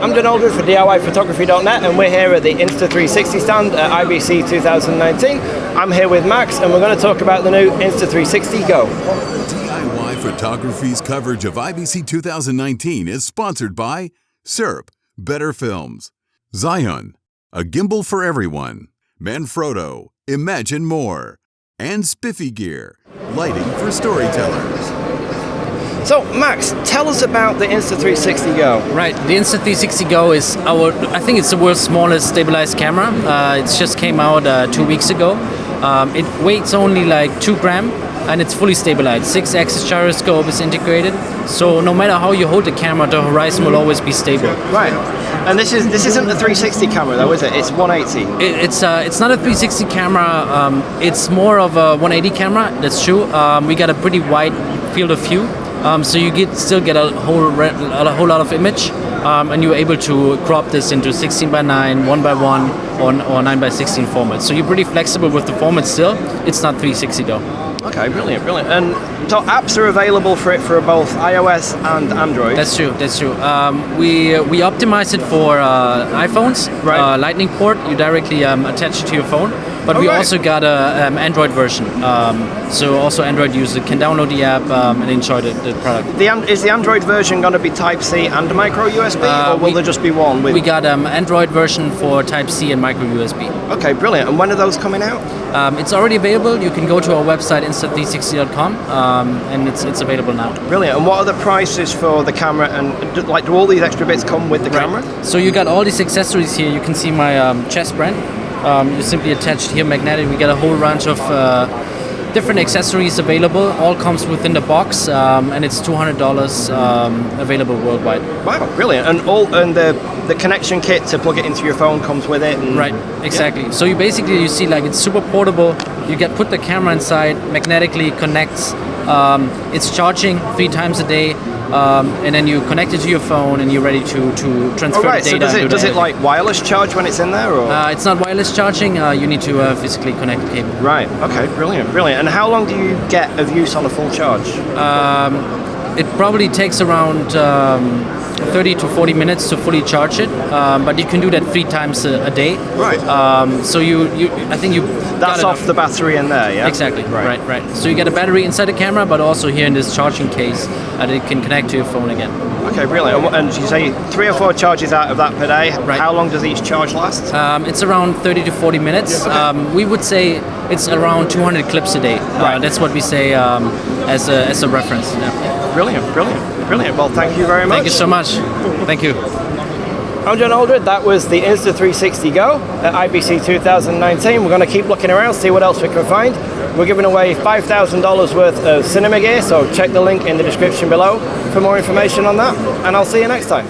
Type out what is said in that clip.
I'm John Aldred for DIYPhotography.net, and we're here at the Insta360 stand at IBC 2019. I'm here with Max, and we're going to talk about the new Insta360 GO. DIY Photography's coverage of IBC 2019 is sponsored by SERP, Better Films, Zion, a gimbal for everyone, Manfrotto, Imagine More, and Spiffy Gear, lighting for storytellers. So, Max, tell us about the Insta360 GO. Right, the Insta360 GO is I think it's the world's smallest stabilized camera. It's just came out 2 weeks ago. It weighs only like 2 grams and it's fully stabilized. 6-axis gyroscope is integrated, so no matter how you hold the camera, the horizon will always be stable. Right, and this isn't a 360 camera though, is it? It's 180. It's not a 360 camera. It's more of a 180 camera. That's true. We got a pretty wide field of view. So you still get a whole lot of image, and you're able to crop this into 16:9, 1:1, or 9:16 format. So you're pretty flexible with the format still. It's not 360 though. Okay, brilliant. And so apps are available for it for both iOS and Android. That's true. We optimize it for iPhones. Right. Lightning port. You directly attach it to your phone. But we also got a Android version, so also Android users can download the app and enjoy the product. Is the Android version going to be Type-C and micro USB, or will there just be one? We got Android version for Type-C and micro USB. Okay, brilliant. And when are those coming out? It's already available. You can go to our website, Insta360.com, and it's available now. Brilliant. And what are the prices for the camera? And do all these extra bits come with the camera? So you got all these accessories here. You can see my chest brand. You simply attached here magnetic. We got a whole range of different accessories available. All comes within the box, and it's $200 available worldwide. Wow, brilliant! And the connection kit to plug it into your phone comes with it. Right, exactly. Yeah. So you see like it's super portable. You put the camera inside, magnetically connects. It's charging 3 times a day. And then you connect it to your phone and you're ready to transfer the data. So does it like wireless charge when it's in there? Or? It's not wireless charging. You need to physically connect the cable. Right. Okay. Brilliant. And how long do you get of use on a full charge? It probably takes around 30 to 40 minutes to fully charge it, but you can do that 3 times a day. Right. So I think you. That's off the battery in there, yeah. Exactly. Right. So you get a battery inside the camera, but also here in this charging case that it can connect to your phone again. Okay, brilliant. And you say 3 or 4 charges out of that per day. Right. How long does each charge last? It's around 30 to 40 minutes. Okay. We would say it's around 200 clips a day. Right. That's what we say as a reference. Yeah. Brilliant. Well, thank you very much. Thank you so much. Thank you. I'm John Aldred. That was the Insta360 GO at IBC 2019. We're going to keep looking around, see what else we can find. We're giving away $5,000 worth of cinema gear, so check the link in the description below for more information on that, and I'll see you next time.